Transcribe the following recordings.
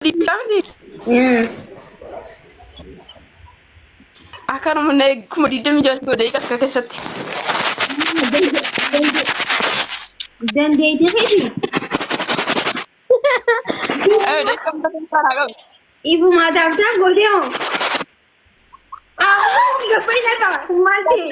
Dikamti. Akkanuma kuma 26 daqiiqaa akka keessatti. Dandeettii fi Daqiiqaa muraasa caalaa qaba. ifuma taaftaa godhee hoo? Gabbai na qaba. Maal ta'e?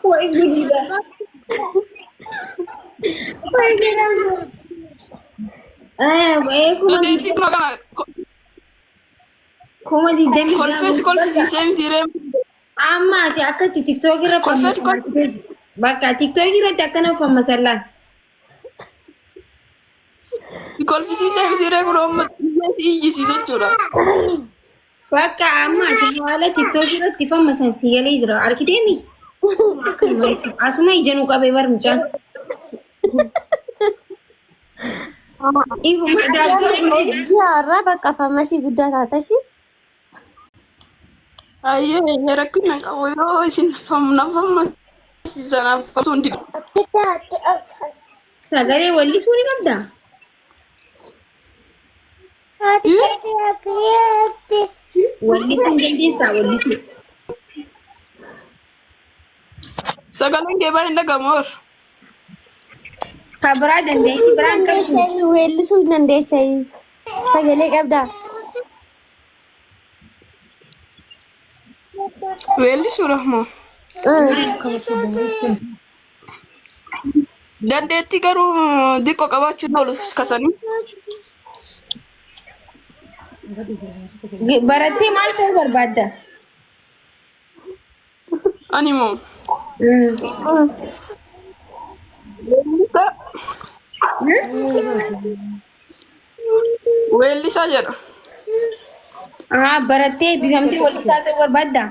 Way guddiidha. Way jedhamu. Dandeettii kuma kana Kuma 20 kolfisiisee miti ree. amma ati akkatti TikTok irratti bakka TikTok irratti akkana fammasallaan. Kolfisiisee miti ree kun uummata iyyisiisa jechuudha. Bakka amma ati haala TikTok irratti fammasan siyalee jira. Arkiteemi? Asuma ijanu qabee barmuchaan. Ifuma Jaarraa bakka fammasii guddaa taatashi. Ayyee rakkina qabu yeroo isin fammasiisanaaf famsuun didu. sagalee wallisuu ni qabdaa? Wallisuu dandeessaa wallisuu. Sagaleen kee baay'ee dhagamoor. Ka biraa dandeessi biraan qabdu. Weellisuu dandeecha sagalee qabdaa. Weellisuudha moo? Dandeettii garuu diqqoo qabaachuun oolu kasanii. Barattee maal ta'uu barbaadda? Ani moo? Weellisaa jedha. Barattee bifamtee wallisaa ta'uu barbaadda?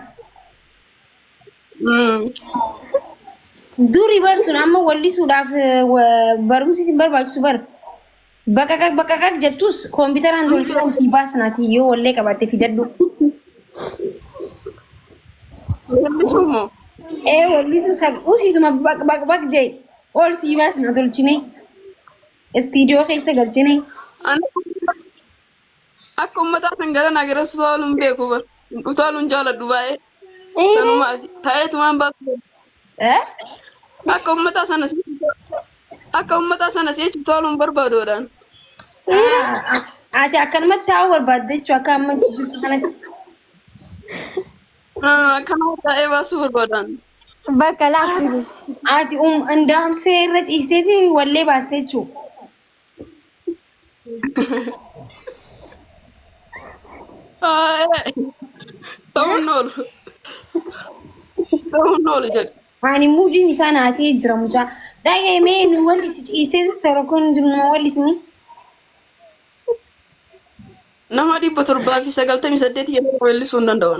Durii barsuun amma wallisuudhaaf barumsi isin barbaachisu bara. Bakka jettus kompiitaraan tolchuudhaan si baasnaati yoo wallee qabatte fidadhu. Weellisuu moo? Wallisuu usiisuma baq jee ol si baasna tolchine. Istiidiyoo keessa galchine. Akka uummataa kan gara nageessu utaaluun beeku bara. Utaaluun jaaladhu baay'ee. Sanumaa taa'eetumaan baatu. Akka uummataa sana si'eechi utaaluun barbaadoodhaan. Ati akkanumatti taa'uu barbaadde jechuun akka amma jirtu kanatti. Akkanuma taa'ee baasuu barbaadaan. Bakka laafuu. Ati ndaamsee irra ciisteeti wallee baaste jechuudha. Ta'uun oolu. Ta'uun oolu jedhu. Ani muudiin isaa naatee jira mucaa. Dhaga'ee mee nu wallisi ciisteetis tokkoon jiru nama wallisni. Nama 798 yeroo weellisuu hin danda'u.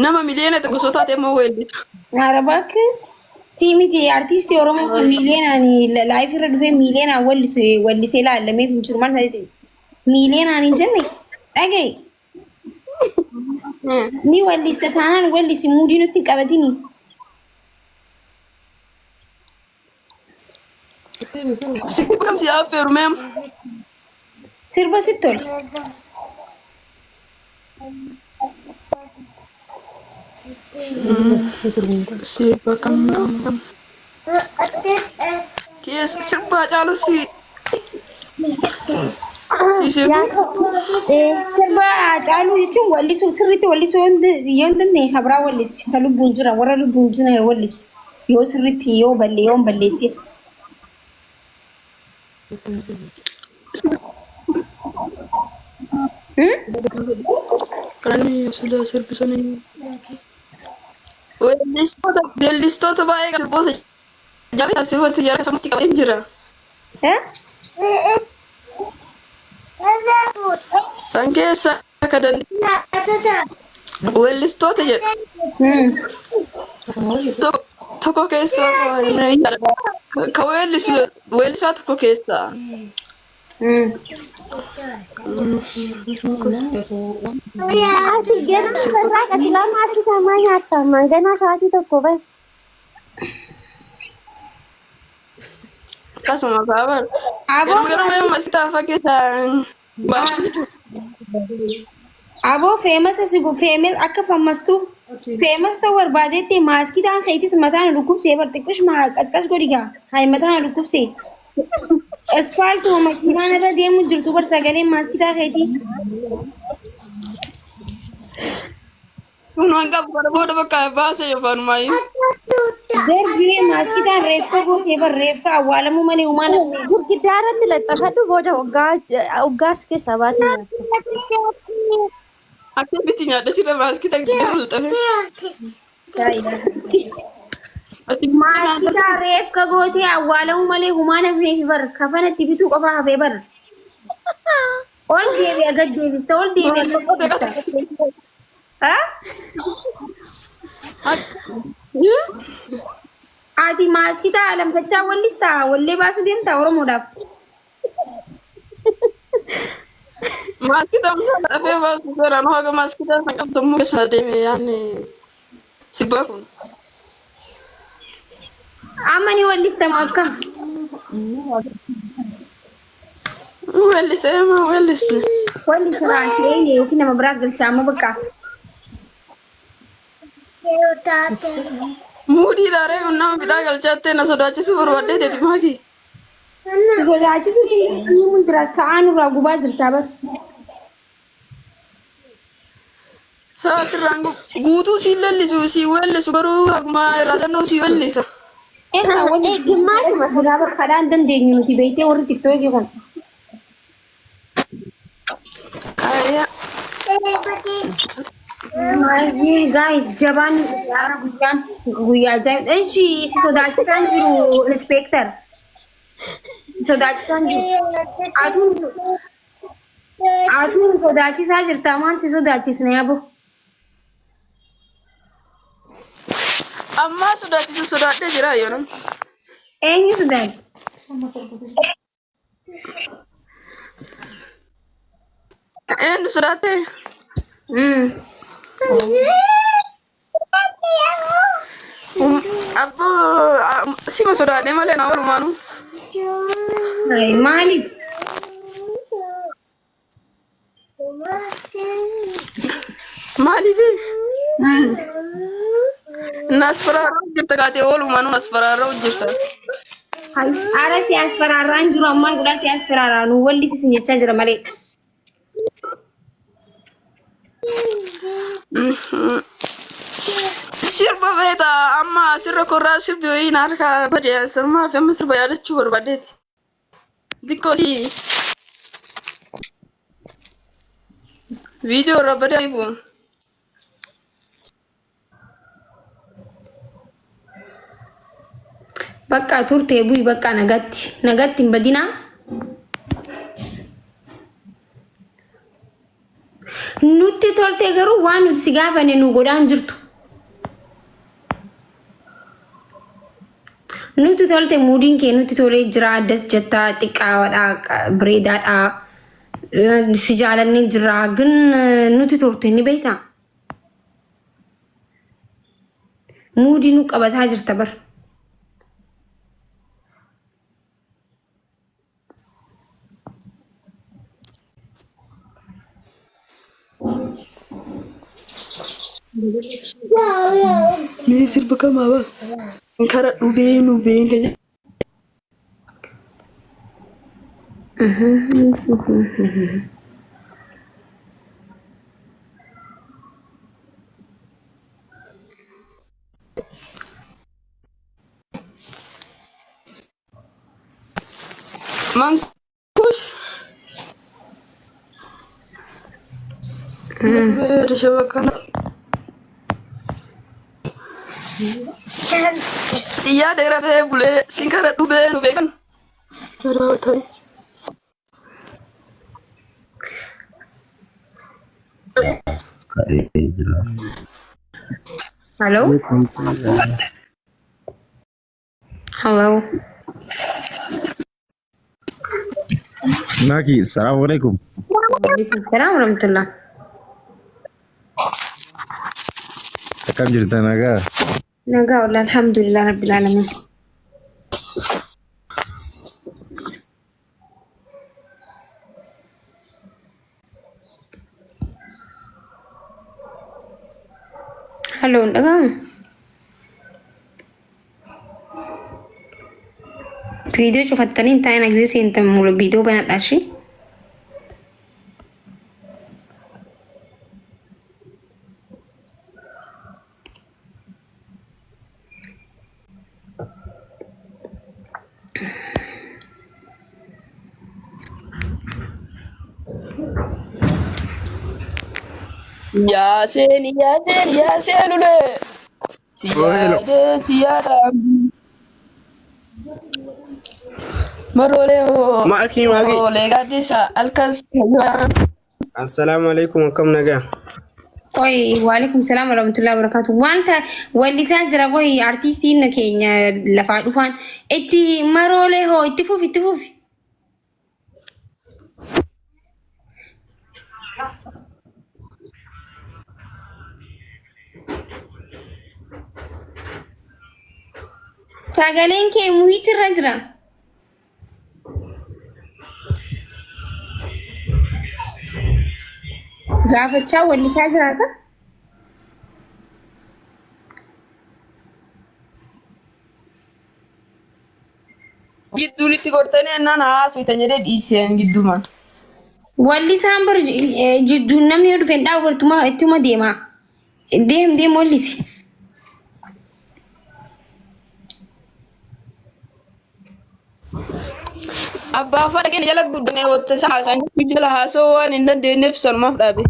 Nama miliyoona tokko soo taate immoo weellisu. Arabak si miti artiistii Oromoo kan miliyoonaan laayif irra dhufee miliyoonaan wallisee laallamee hin jiru maal ta'e miliyoonaan hin jenne dhaga'e. Ni wallista taanaan wallisi muudii nutti hin qabatini. Sitti kamsi affeeru meem. Sirba sitti tola. Sirba kam. Sirba caalu si. Sirba caalu jechuun wallisuu sirriitti wallisuu yoo hin dandeenye habraa wallisi kan lubbuun jira warra lubbuun jira wallisi yoo sirriitti yoo balleessi. Sudah sirbisan Weellistoota baay'ee sirboota jaalala sirboota jaalala sammuutti qabeen jira. San keessa akka weellistoota jedha. Tokko keessa ka weellisaa tokko keessa. Ati gana sarraa qasilaa maasii tamaa nyaatta mangana sa'aatii tokko bahe. Kasuma babar. Aboo Gara mana masita fakkeessa baasuu. aboo famous asigu famous akka fammastu famous ta'uu barbaadetti maaskii ta'an keetis mataan dhukkubsee barxiqqoosh maa qacqas godhiga hay mataan dhukkubsee asfaaltu makiinaan irra deemu jirtu bar sagalee maaskii ta'an keetii Kun hanga booda bakka baasee yookaan maayi. Darbii maaskii ta'an reeffa gootee bar reeffa awwaalamu malee umaana Gurgiddaa irratti laxxafadhu booda hoggaas keessa baatee nyaatta. Akkamitti nyaadha sirra maaskii ta'e lulxafe. maaskii ta'an reeffa gootee awwaalamu malee umaana fi bar kafanatti bituu qofa hafee bar ol deebi'a gad deebista ol deebi'a Ati maaskii ta'an lamtachaa wallis ta'a wallee baasuu deemta Oromoodhaaf. Maaskii ta'e lafee baasuu seeraan haga maaskii ta'e kan qabdu immoo keessa deeme yaanni sibbaa kun. Amma ni wallistamu akka. Wallisee maa wallisne. Wallisiraan ta'ee yookiin nama biraa galchaa amma bakka. Muudii daaree nama bitaa galchaattee na sodaachisuu barbaadee teeti maaki. Sodaachisu siimuu jira sa'aan irraa gubaa jirtaa bar. Sa'a sirraan guutuu siin lallisu siin weellisu garuu haguma irraa danda'u siin weellisa. Gimmaashuma Sodaa bakkaadhaan dandeenyu nuti beektee warri tiktookii kun. Ayya. Maayyee gaayis jabaan guyyaa ajaa'ibaa. Ishi si sodaachisaan jiru inspektar. Sodaachisaan jiru. Atuun sodaachisaa jirta maal si sodaachisne yaabo. Amma sodaachisu sodaadhee jira yoonam. Eenyu sodaati? Eenyu sodaattee? Abbo sima sodaadhee malee na walumaanu. Maaliif? Maaliifi? Nas faraarraa jirta kaatee walumaanu nas faraarraa hojjirta. Ara si asfaraarraan jiru ammaan guddaa si asfaraarraa nu wallisisin jechaa jira malee. Sirba beeta amma sirra korraa sirbi wayiin harka badee sammaa fi amma sirba yaadachuu barbaadeeti. Dikkooti viidiyoo irra badee bu'u. Bakka turtee bu'i bakka nagatti hin badinaa. Nutti tolte garuu waan nuti si gaafanne nu godhaan jirtu. Nutti tolte muudiin kee nutti tolee jira addas jettaa xiqqaadhaa bareedaadhaa si jaalannee jira gin nutti tolte ni beektaa. Muudii nu qabataa jirta bar. Ni sirba kamaa ba? Kara dhubeen kaya. Mankush. Ada shabakana. Siya daerah saya boleh singkara dube kan? Ada tay. Hello? Hello? Naki, assalamualaikum. Waalaikumsalam warahmatullah. Akkam jirta nagaa? Nagaa wallah alhamdulillah rabbil alamin. Halo, nagaa. Video cufattanii taa'in agarsiisa seentan mulu video banadhaa shi. Yasin ule. Siada. Marole o. Maki. Marole gadisa alkas. Assalamualaikum kam naga. Oi, waalaikumsalam warahmatullahi wabarakatuh. Wanta wallisaa jira boy artistiin keenya lafaa dhufan itti marole ho itti fufi. Sagaleen kee muhiitirra jira. Gaafachaa wallisaa jiraasa? Gidduutti gortanii ennaan haaswitan jedhee dhiiseen gidduuman. Wallisaan bar jidduun namni yoo dhufe dhaawwartuma ittuma deema. Deem wallisi. Abbaa afaan keenya jala guddinee wanta haasaan jala haasoo waan hin dandeenyeef sanumaaf dhaabe.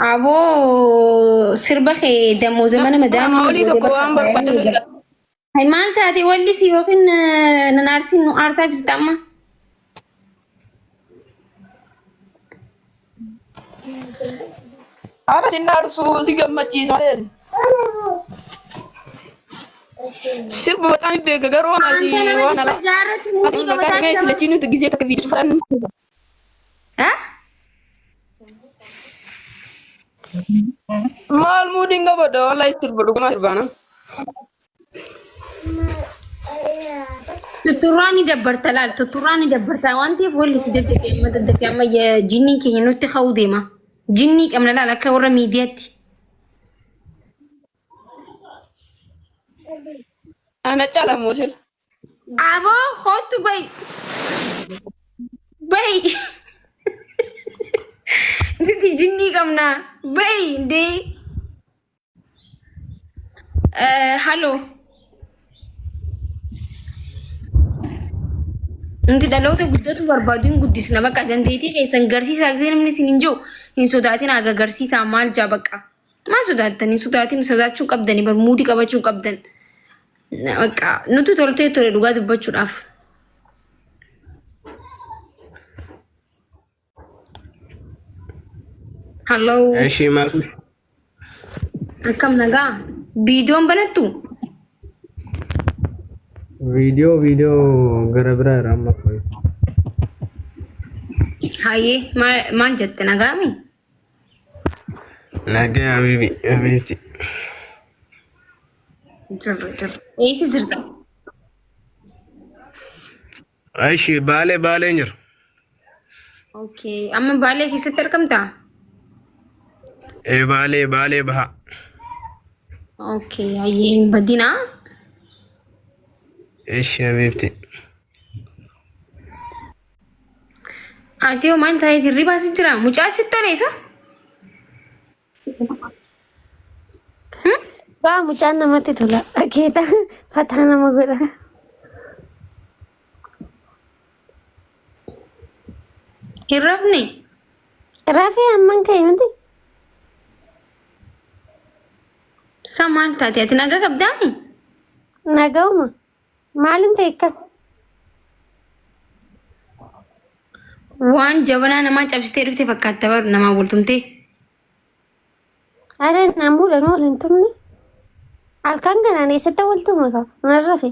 Aboo sirba kee damooza mana madaama. Olii tokko waan barbaadu. Maal taate wallisi yookiin nan aarsin nu aarsaa jirta amma? Haadha sin aarsuu si gammachiisa. Sirba baqaan beeka garuu ati waan ala. Maqaan mee silachi nuti gisee takka viidiyoo fudhannu. Maal muudin gabadha wallahi sirba dhuguma sirbaana. Tuturraa ni dabbarta laal tuturraa ni dabbarta waan ta'eef wallisi daddafee amma jinniin keenya nutti ka'uu deema. Jinnii qabna laal akka warra miidiyaatti. Ana cala musil. Aboo kootu bayi. Nuti jinnii qabna bayi dee. Halloo. Nanti dhaloota guddatu barbaadu hin guddisna bakka dandeettii keessan garsiisaa gisee namni isin hin jiru hin sodaatin aga garsiisaa maal jaa bakka maal sodaattan hin sodaatin sodaachuu qabdani bar muudii qabachuu qabdan bakka nuti toltee tole dhugaa dubbachuudhaaf. Halloo. Eshi maakus. Akkam nagaa viidiyoon banattu. Video gara biraa irraa amma koyi. Hayyee maal jette nagaami? Nagaa habiibti. Jirra. Eessi jirta? Eshi baalee jira. Okay, amma baalee keessatti argamtaa? Baalee baha. Okay, hayyee badinaa? Eshi habiibti. Ati yoo maal taa'ee hirribaa si jira? Mucaa sitti toleessa? Waa mucaan namatti tola. Dhageeta fataa nama godha. Hin rafne? Rafee amman ka'e miti. Saa maal taate? Ati nagaa qabdaami? Nagauma. Maalin ta'e akka? Waan jabanaa namaa cabsitee dhufte fakkaata baru namaa bultumtee. Ada namuudhaan waliin turne. Halkan kanaan eessatti waltuma qaba? Mana rafe.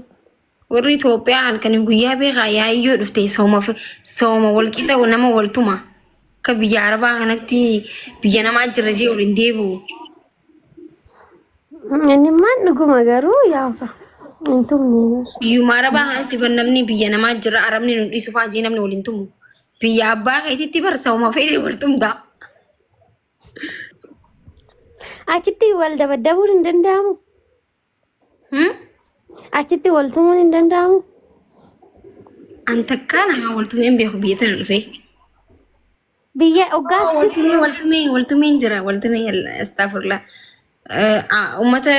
warri Itoophiyaa halkanii guyyaa beekaa yaayyoo dhufte sooma walqixa nama waltuma ka biyya Arabaa kanatti biyya namaa jirra jee waliin deebi'u. Inni maan dhuguma garuu yaafa. Biyyuma Arabaa kanatti namni biyya namaa jira Arabni nu dhiisu fa'aa jee namni waliin tumu. Biyya abbaa keetitti bar sooma fedhe waltumta. Achitti wal dabaddabuun hin danda'amu. Achitti wal tumuun hin danda'amu. Anta kana waltumeen beeku biyya tana dhufe. Biyya oggaas waltumeen jira waltumeen astaghfirullah. Ummata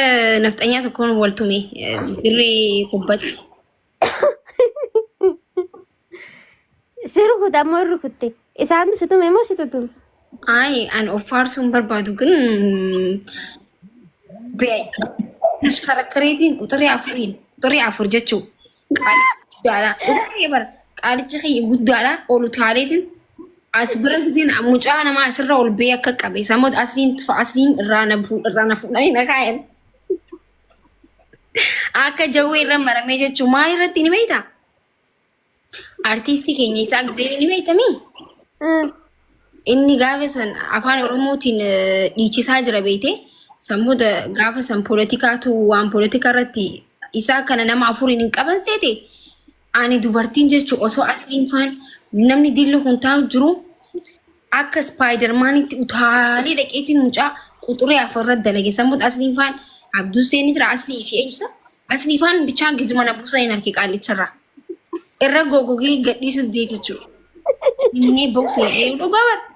nafxanyaa tokkoon waltumee dirree kubbatti. Sirkuta ammoo rukutte. Isaan situme moo situtume? Ay, an offaarsuun barbaadu ግን tashkarakkareetiin quxurii afur jechuu qaalichi kiyya guddaadha olu taaleetiin as bira gitiin mucaa nama asirra ol bee akka qabe sammuu asliin irraa fuudhanii na kaayan akka jawwee irra maramee jechuu maal irratti ni beektaa? Artistii keenya isaa gisee ni beektamii? Inni gaafa san afaan Oromootiin dhiichisaa jira beekte sammuu gaafa san poolitikaatu waan poolitika irratti isaa kana nama afuriin hin qaban seete ani dubartiin jechuu osoo asliin faan namni dilli kun taa'u jiru akka Spaayidarmaanitti utaalee dhaqeetiin mucaa quxuree afurra dalage sammuu asliin faan Abduu Seenii jira aslii fi eenyusa aslii faan bichaa gizuma na buusa hin harki qaallicharraa irra gogogee gadhiisu dee jechuudha. Ini boxing dhugaa bara.